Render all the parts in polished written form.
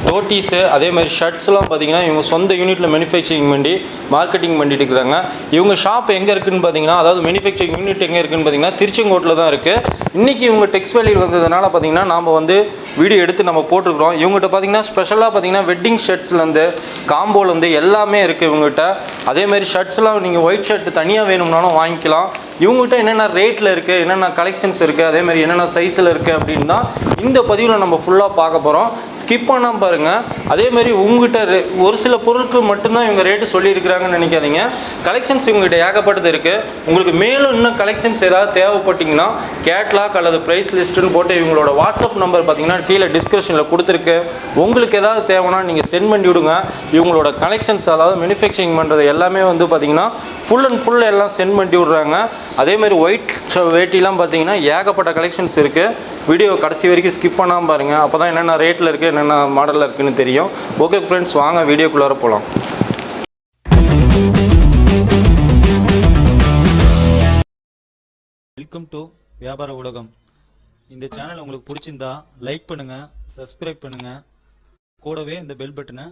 Dhoties அதே மாதிரி ஷர்ட்ஸ்லாம் பார்த்தீங்கன்னா இவங்க சொந்த யூனிட்டில் மேனுஃபேக்சரிங் பண்ணி மார்க்கெட்டிங் பண்ணிட்டு இருக்கிறாங்க. இவங்க ஷாப் எங்கே இருக்குதுன்னு பார்த்தீங்கன்னா, அதாவது மேனுஃபேக்சரிங் யூனிட் எங்கே இருக்குதுன்னு பார்த்தீங்கன்னா திருச்செங்கோட்டில் தான் இருக்குது. இன்றைக்கி இவங்க டெக்ஸ் வேலியில் வந்ததுனால பார்த்தீங்கன்னா நாம் வந்து வீடியோ எடுத்து நம்ம போட்டிருக்கிறோம். இவங்ககிட்ட பார்த்தீங்கன்னா ஸ்பெஷலாக பார்த்தீங்கன்னா வெட்டிங் ஷர்ட்ஸ்லேருந்து காம்போலேருந்து எல்லாமே இருக்குது இவங்ககிட்ட. அதேமாதிரி ஷர்ட்ஸ்லாம் நீங்கள் ஒயிட் ஷர்ட் தனியாக வேணும்னாலும் வாங்கிக்கலாம். இவங்ககிட்ட என்னென்ன ரேட்டில் இருக்குது, என்னென்ன கலெக்ஷன்ஸ் இருக்குது, அதேமாதிரி என்னென்ன சைஸில் இருக்குது அப்படின்னு தான் இந்த பதிவில் நம்ம ஃபுல்லாக பார்க்க போகிறோம். ஸ்கிப் பண்ணாமல் பாருங்கள். அதேமாதிரி உங்ககிட்ட ஒரு சில பொருட்கள் மட்டும்தான் இவங்க ரேட்டு சொல்லியிருக்கிறாங்கன்னு நினைக்காதீங்க. கலெக்ஷன்ஸ் இவங்ககிட்ட ஏகப்பட்டது இருக்குது. உங்களுக்கு மேலும் இன்னும் கலெக்ஷன்ஸ் ஏதாவது தேவைப்பட்டிங்கன்னா கேட்லாக் அல்லது ப்ரைஸ் லிஸ்ட்டுன்னு போட்டு இவங்களோட வாட்ஸ்அப் நம்பர் பார்த்தீங்கன்னா கீழே டிஸ்கிரிப்ஷனில் கொடுத்துருக்கு. உங்களுக்கு ஏதாவது தேவைன்னா நீங்கள் சென்ட் பண்ணி விடுங்க. இவங்களோட கலெக்ஷன்ஸ் அதாவது மேனுஃபேக்சரிங் பண்ணுறது எல்லாமே வந்து பார்த்திங்கன்னா ஃபுல் அண்ட் ஃபுல் எல்லாம் சென்ட் பண்ணி விட்றாங்க. அதேமாதிரி ஒயிட் வேட்டிலாம் பார்த்தீங்கன்னா ஏகப்பட்ட கலெக்ஷன்ஸ் இருக்குது. வீடியோ கடைசி வரைக்கும் ஸ்கிப் பண்ணாமல் பாருங்கள். அப்போ தான் என்னென்ன ரேட்டில் இருக்குது, என்னென்ன மாடலில் இருக்குதுன்னு தெரியும். ஓகே ஃப்ரெண்ட்ஸ், வாங்க வீடியோக்குள்ளார போகலாம். வெல்கம் டு வியாபார உலகம். இந்த சேனல் உங்களுக்கு பிடிச்சிருந்தா லைக் பண்ணுங்கள், சப்ஸ்கிரைப் பண்ணுங்கள், கூடவே இந்த பெல் பட்டனை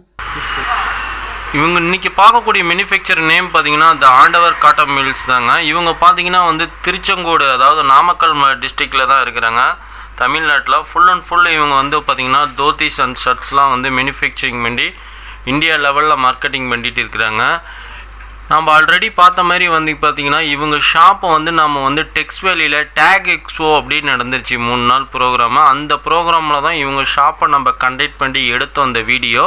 இவங்க இன்றைக்கி பார்க்கக்கூடிய மேனுஃபேக்சர் நேம் பார்த்தீங்கன்னா த ஆண்டவர் காட்டன் மில்ஸ் தாங்க. இவங்க பார்த்தீங்கன்னா வந்து திருச்செங்கோடு அதாவது நாமக்கல் டிஸ்ட்ரிக்டில் தான் இருக்கிறாங்க, தமிழ்நாட்டில். ஃபுல் அண்ட் ஃபுல் இவங்க வந்து பார்த்திங்கன்னா தோத்திஸ் அண்ட் ஷர்ட்ஸ்லாம் வந்து மேனுஃபேக்சரிங் பண்ணி இந்தியா லெவலில் மார்க்கெட்டிங் பண்ணிட்டு இருக்கிறாங்க. நம்ம ஆல்ரெடி பார்த்த மாதிரி வந்து பார்த்திங்கன்னா இவங்க ஷாப்பை வந்து நம்ம வந்து டெக்ஸ் வேலியில் டேக் எக்ஸ்போ அப்படின்னு நடந்துருச்சு 3 நாள் ப்ரோக்ராமு. அந்த ப்ரோக்ராமில் தான் இவங்க ஷாப்பை நம்ம கண்டக்ட் பண்ணி எடுத்தோம் அந்த வீடியோ.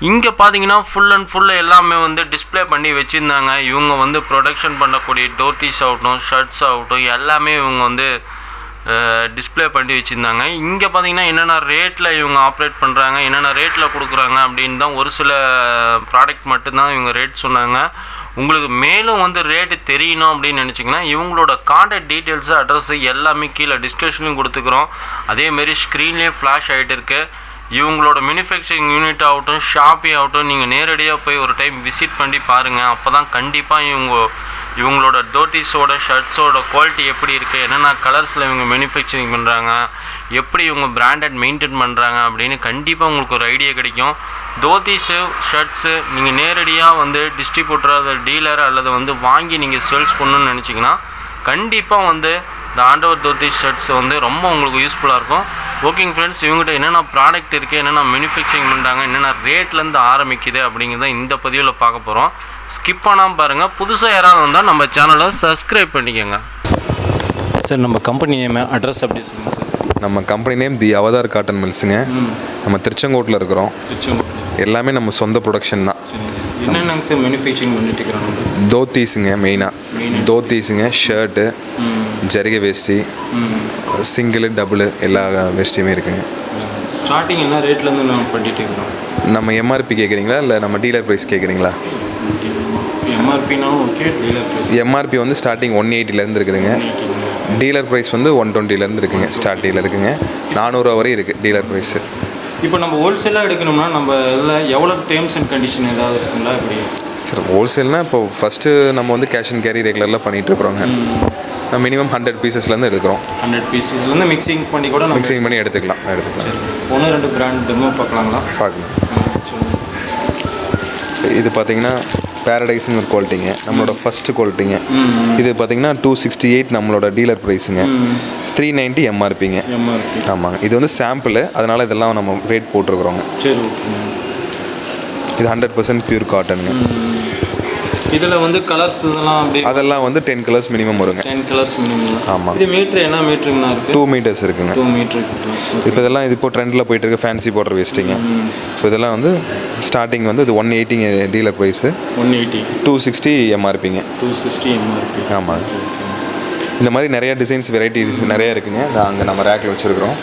இங்கே பார்த்தீங்கன்னா ஃபுல் அண்ட் ஃபுல் எல்லாமே வந்து டிஸ்பிளே பண்ணி வச்சுருந்தாங்க. இவங்க வந்து ப்ரொடக்ஷன் பண்ணக்கூடிய டோத்தீஸ் ஆகட்டும், ஷர்ட்ஸ் ஆகட்டும், எல்லாமே இவங்க வந்து டிஸ்பிளே பண்ணி வச்சுருந்தாங்க. இங்கே பார்த்தீங்கன்னா என்னென்ன ரேட்டில் இவங்க ஆப்ரேட் பண்ணுறாங்க, என்னென்ன ரேட்டில் கொடுக்குறாங்க அப்படின்னு தான் ஒரு சில ப்ராடக்ட் மட்டும்தான் இவங்க ரேட் சொன்னாங்க. உங்களுக்கு மேலும் வந்து ரேட்டு தெரியணும் அப்படின்னு நினச்சிங்கன்னா இவங்களோட கான்டாக்ட் டீட்டெயில்ஸு, அட்ரஸு எல்லாமே கீழே டிஸ்கிரிப்ஷன்லையும் கொடுத்துக்குறோம். அதேமாரி ஸ்க்ரீன்லேயே ஃப்ளாஷ் ஆகிட்டு இருக்குது. இவங்களோட மேனுஃபேக்சரிங் யூனிட் ஆகட்டும், ஷாப்பே ஆகட்டும், நீங்கள் நேரடியாக போய் ஒரு டைம் விசிட் பண்ணி பாருங்கள். அப்போ தான் கண்டிப்பாக இவங்களோட தோட்டிஸோட ஷர்ட்ஸோட குவாலிட்டி எப்படி இருக்குது, என்னென்ன கலர்ஸில் இவங்க மேனுஃபேக்சரிங் பண்ணுறாங்க, எப்படி இவங்க பிராண்டட் மெயின்டைன் பண்ணுறாங்க அப்படின்னு கண்டிப்பாக உங்களுக்கு ஒரு ஐடியா கிடைக்கும். தோத்திஸு ஷர்ட்ஸு நீங்கள் நேரடியாக வந்து டிஸ்ட்ரிபியூட்டர் அல்லது டீலர் அல்லது வந்து வாங்கி நீங்கள் சேல்ஸ் பண்ணணுன்னு நினச்சிங்கன்னா கண்டிப்பாக வந்து இந்த ஆண்டவர் தோத்திஸ் ஷர்ட்ஸ் வந்து ரொம்ப உங்களுக்கு யூஸ்ஃபுல்லாக இருக்கும். ஓகேங்க ஃப்ரெண்ட்ஸ், இவங்ககிட்ட என்னென்ன ப்ராடக்ட் இருக்குது, என்னென்ன மேனுஃபேக்சரிங் பண்ணுறாங்க, என்னென்ன ரேட்லேருந்து ஆரம்பிக்குது அப்படிங்கிறத இந்த பதிவில் பார்க்க போகிறோம். ஸ்கிப் பண்ணாமல் பாருங்கள். புதுசாக யாராவது வந்தால் நம்ம சேனலை சப்ஸ்கிரைப் பண்ணிக்கோங்க. சார், நம்ம கம்பெனி நேம் அட்ரஸ் அப்படி சொல்லுங்கள் சார். நம்ம company name the Avatar cotton மில்ஸுங்க. நம்ம திருச்செங்கோட்டில் இருக்கிறோம். எல்லாமே நம்ம சொந்த ப்ரொடக்ஷன் தான். என்னென்னங்க சார் மேனுஃபேக்சரிங் பண்ணிட்டு இருக்கிறோம்? தோத்தீஸுங்க, மெயினாக தோத்தீஸுங்க, ஷர்ட்டு, ஜரிகை வேஷ்டி, சிங்கிள் டபுள் எல்லா வேஷ்டியுமே இருக்குங்க. ஸ்டார்டிங் என்ன ரேட்லேருந்து நம்ம பண்ணிட்டு இருக்கிறோம்? நம்ம எம்ஆர்பி கேட்குறீங்களா இல்லை நம்ம டீலர் ப்ரைஸ் கேட்குறீங்களா? எம்ஆர்பினாலும் ஓகே, டீலர் ப்ரைஸ். எம்ஆர்பி வந்து ஸ்டார்டிங் 180 இருக்குதுங்க. டீலர் ப்ரைஸ் வந்து 120 இருக்குங்க. ஸ்டார்டிங்கில் இருக்குங்க. 400 வரை இருக்குது டீலர் ப்ரைஸு. இப்போ நம்ம ஹோல்சேலாக எடுக்கணும்னா நம்ம இதில் எவ்வளோ டேர்ம்ஸ் அண்ட் கண்டிஷன் ஏதாவது இருக்குங்களா? எப்படி சார், ஹோல்சேல்னால் இப்போ ஃபஸ்ட்டு நம்ம வந்து கேஷ் அண்ட் கேரி ரெகுலரில் பண்ணிகிட்ருக்குறோங்க. நம்ம மினிமம் 100 பீசஸ்லேருந்து எடுக்கிறோம். 100 பீசஸ்லேருந்து மிக்சிங் பண்ணி கூட மிக்சிங் பண்ணி எடுத்துக்கலாம். ஒன்று 2 பிராண்ட் டெமோ பார்க்கலாங்களா? பார்க்கலாம். இது பார்த்தீங்கன்னா பேரடைஸ்னு ஒரு குவாலிட்டிங்க, நம்மளோட ஃபஸ்ட்டு குவாலிட்டிங்க. இது பார்த்தீங்கன்னா 268 நம்மளோட டீலர் ப்ரைஸுங்க. 390 எம்ஆர்பிங்க. ஆமாங்க. இது வந்து சாம்பிள், அதனால் இதெல்லாம் நம்ம ரேட் போட்டிருக்கிறோங்க. சரி. இது 100% பியூர் காட்டனுங்க. இதில் வந்து கலர்ஸ் அதெல்லாம் வந்து 10 கலர்ஸ் மினிமம் வருங்க. 10 கலர்ஸ் மினிமம். ஆமாம். இது மீட்ரு என்ன மீட்டருங்கண்ணா இருக்குது? 2 மீட்டர்ஸ் இருக்குங்க. 2 மீட்டர். இப்போ இதெல்லாம் இது இப்போ ட்ரெண்டில் போயிட்டு இருக்கு ஃபேன்சி பார்டர் வேஸ்ட்டிங்க. இப்போ இதெல்லாம் வந்து ஸ்டார்டிங் வந்து இது 180 டீலர் ப்ரைஸு. 180. 260 எம்ஆர்பிங்க. 260 எம்ஆர்பி. ஆமாங்க. இந்த மாதிரி நிறையா டிசைன்ஸ் வெரைட்டிஸ் நிறையா இருக்குங்க. அங்கே நம்ம ரேக்கில் வச்சுருக்கிறோம்.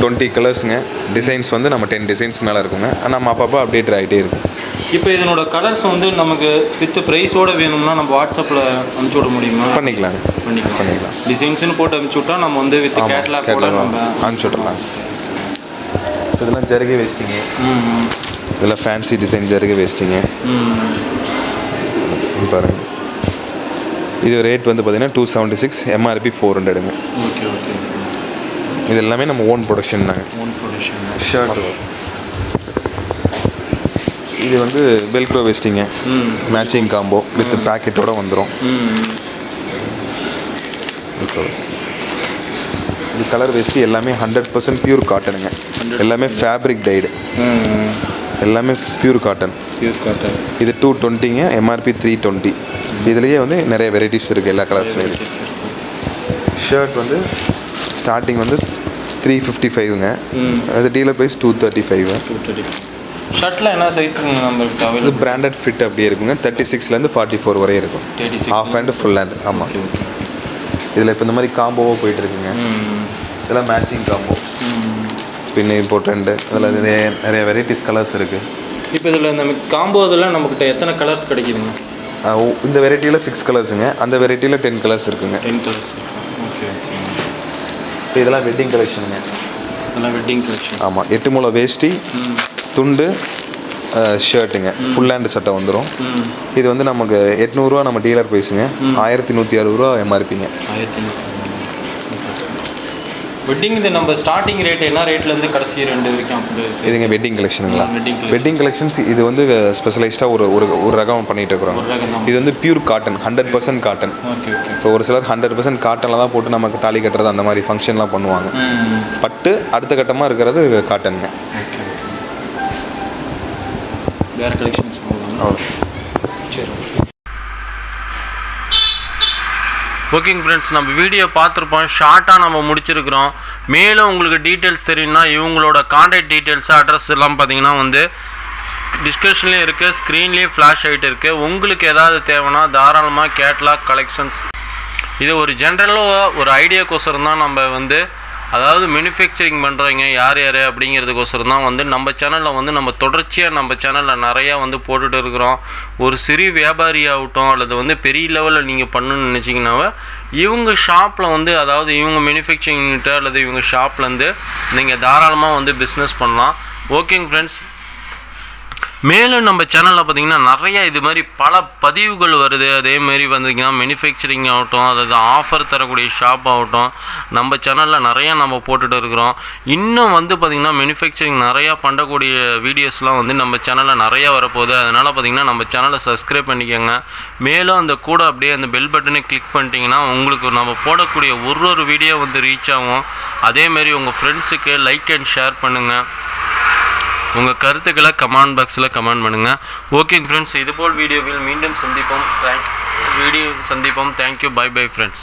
20 கலர்ஸுங்க. டிசைன்ஸ் வந்து நம்ம 10 டிசைன்ஸ் மேலே இருக்குங்க. நம்ம அப்பப்போ அப்டேட் ஆகிட்டே இருக்கும். இப்போ இதனோட கலர்ஸ் வந்து நமக்கு வித் ப்ரைஸோடு வேணும்னா நம்ம வாட்ஸ்அப்பில் அனுப்பிச்சி விட முடியுமா? பண்ணிக்கலாம். டிசைன்ஸ்னு போட்டு அனுப்பிச்சி விட்டா நம்ம வந்து வித் கேட்லாக்கோட நம்ம அனுப்பிச்சி விடலாம். இதெல்லாம் ஜரிகை வேஸ்ட்டிங்க. இதெல்லாம் ஃபேன்சி டிசைன் ஜரிகை வேஸ்ட்டிங்க. பாருங்கள், இது ரேட் வந்து பார்த்தீங்கன்னா 276, எம்ஆர்பி 400ங்க. ஓகே. இது எல்லாமே நம்ம ஓன் ப்ரொடக்ஷன் தாங்க. Own production. ஷர்ட் இது வந்து வெல்க்ரோ வேஸ்டிங்க, மேட்சிங் காம்போ வித் பேக்கெட்டோட வந்துடும். இது கலர் வேஸ்டி எல்லாமே 100% பியூர் காட்டனுங்க. எல்லாமே ஃபேப்ரிக் டைடு, எல்லாமே பியூர் காட்டன். இது 220ங்க, எம்ஆர்பி 320. இதுலேயே வந்து நிறைய வெரைட்டிஸ் இருக்குது, எல்லா கலர்ஸ்லையும். ஷர்ட் வந்து ஸ்டார்டிங் வந்து 355ங்க, அது டீலர் ப்ரைஸ் 235. ஷர்ட்டில் என்ன சைஸ் நம்மளுக்கு இது பிராண்டட் ஃபிட் அப்படியே இருக்குங்க. 36லேருந்து 44 வரையும் இருக்கும். Half hand full hand. ஆமாம். இதில் இப்போ இந்த மாதிரி காம்போவாக போயிட்டுருக்குங்க. இதெல்லாம் மேட்சிங் காம்போ, பின்ன இம்போர்ட்டண்ட். அதில் நிறைய வெரைட்டிஸ் கலர்ஸ் இருக்குது. இப்போ இதில் இந்த காம்போ இதில் நம்மக்கிட்ட எத்தனை கலர்ஸ் கிடைக்குதுங்க? இந்த வெரைட்டியில் 6 கலர்ஸுங்க, அந்த வெரைட்டியில் 10 கலர்ஸ் இருக்குங்க. 10 கலர்ஸ். ஓகே. இப்போ இதெல்லாம் வெட்டிங் கலெக்ஷனுங்க. இதெல்லாம் வெட்டிங் கலெக்ஷன். ஆமாம். 8 முழம் வேஷ்டி, துண்டு, ஷர்ட்டுங்க, ஃபுல் ஹேண்டு சட்டை வந்துடும். இது வந்து நமக்கு 800 ரூபா நம்ம டீலர் ப்ரைஸுங்க, 1160 ரூபா எம்ஆர்பிங்க. 1160. வெட்டிங் இது நம்ம ஸ்டார்டிங் ரேட் என்ன ரேட்லேருந்து கடைசி 2 வரைக்கும் அப்படி? இதுங்க வெட்டிங் கலெக்ஷனுங்களா? வெட்டிங் கலெக்ஷன்ஸ் இது வந்து ஸ்பெஷலைஸ்டாக ஒரு ரகம் பண்ணிகிட்டு இருக்கிறோம். இது வந்து பியூர் காட்டன், 100% காட்டன். இப்போ ஒரு சிலர் 100% காட்டனில் தான் போட்டு நமக்கு தாலி கட்டுறது அந்த மாதிரி ஃபங்க்ஷன்லாம் பண்ணுவாங்க. பட்டு அடுத்த கட்டமாக இருக்கிறது காட்டனுங்க. வேறு கலெக்ஷன்ஸ் சரி. ஓகேங்க ஃப்ரெண்ட்ஸ், நம்ம வீடியோ பார்த்துருப்போம், ஷார்ட்டாக நம்ம முடிச்சிருக்கிறோம். மேலும் உங்களுக்கு டீட்டெயில்ஸ் தெரியும்னா இவங்களோட கான்டாக்ட் டீட்டெயில்ஸ், அட்ரஸ் எல்லாம் பார்த்தீங்கன்னா வந்து டிஸ்கிரிப்ஷன்லேயும் இருக்குது, ஸ்க்ரீன்லேயும் ஃப்ளாஷ் ஆகிட்டு இருக்குது. உங்களுக்கு ஏதாவது தேவைன்னா தாராளமாக கேட்லாக் கலெக்ஷன்ஸ். இது ஒரு ஜென்ரலாக ஒரு ஐடியாக்கோசரம் தான் நம்ம வந்து, அதாவது மேனுஃபேக்சரிங் பண்ணுறவங்க யார் யார் அப்படிங்கிறதுக்கோசரம் தான் வந்து நம்ம சேனலில் வந்து நம்ம தொடர்ச்சியாக நம்ம சேனலில் நிறையா வந்து போட்டுகிட்டு இருக்கிறோம். ஒரு சிறு வியாபாரி ஆகட்டும் அல்லது வந்து பெரிய லெவலில் நீங்கள் பண்ணணும்னு நினச்சிங்கன்னாவே இவங்க ஷாப்பில் வந்து, அதாவது இவங்க மேனுஃபேக்சரிங் யூனிட்டு அல்லது இவங்க ஷாப்லேருந்து நீங்கள் தாராளமாக வந்து பிஸ்னஸ் பண்ணலாம். ஓகேங்க ஃப்ரெண்ட்ஸ், மேலும் நம்ம சேனலில் பார்த்திங்கன்னா நிறையா இது மாதிரி பல பதிவுகள் வருது. அதேமாரி வந்திங்கன்னா மேனுஃபேக்சரிங் ஆகட்டும், அதாவது ஆஃபர் தரக்கூடிய ஷாப் ஆகட்டும், நம்ம சேனலில் நிறையா நம்ம போட்டுகிட்டு இருக்கிறோம். இன்னும் வந்து பார்த்திங்கன்னா மேனுஃபேக்சரிங் நிறையா பண்ணக்கூடிய வீடியோஸ்லாம் வந்து நம்ம சேனலில் நிறையா வரப்போகுது. அதனால் பார்த்திங்கன்னா நம்ம சேனலை சப்ஸ்கிரைப் பண்ணிக்கோங்க. மேலும் அந்த கூட அப்படியே அந்த பெல் பட்டனை கிளிக் பண்ணிட்டீங்கன்னா உங்களுக்கு நம்ம போடக்கூடிய ஒரு வீடியோ வந்து ரீச் ஆகும். அதேமாரி உங்கள் ஃப்ரெண்ட்ஸுக்கு லைக் அண்ட் ஷேர் பண்ணுங்கள். உங்கள் கருத்துக்களை கமெண்ட் பாக்ஸில் கமெண்ட் பண்ணுங்கள். ஓகேங்க ஃப்ரெண்ட்ஸ், இதுபோல் வீடியோவில் மீண்டும் சந்திப்போம். தேங்க்யூ. Bye bye friends.